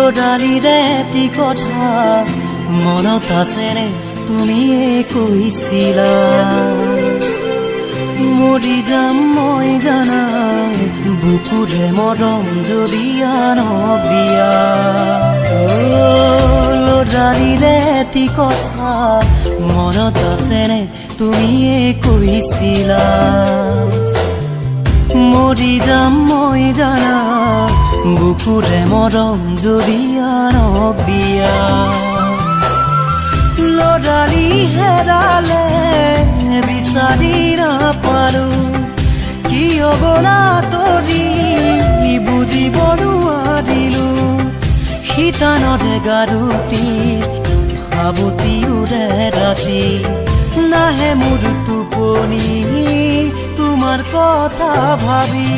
লৰালিৰে এটি কথা মনত আছেনে তুমিয়ে কৈছিলা মৰি যাম মই জানা বুকুৰে মৰম যদি আনক দিয়া লৰালিৰে এটি কথা মনত আছেনে তুমিয়ে কৈছিলা মৰি যাম মই জানা বুকুৰে মৰম যদি আনক দিয়া লৰালি হেৰালে বিচাৰি নাপালো কিয় গলা তৰি বুজিব নোৱাৰিলো শীতানতে গাৰুতি সাৱতি উৰে ৰাতি নাহে মোৰ টোপনি তোমাৰ কথা ভাবি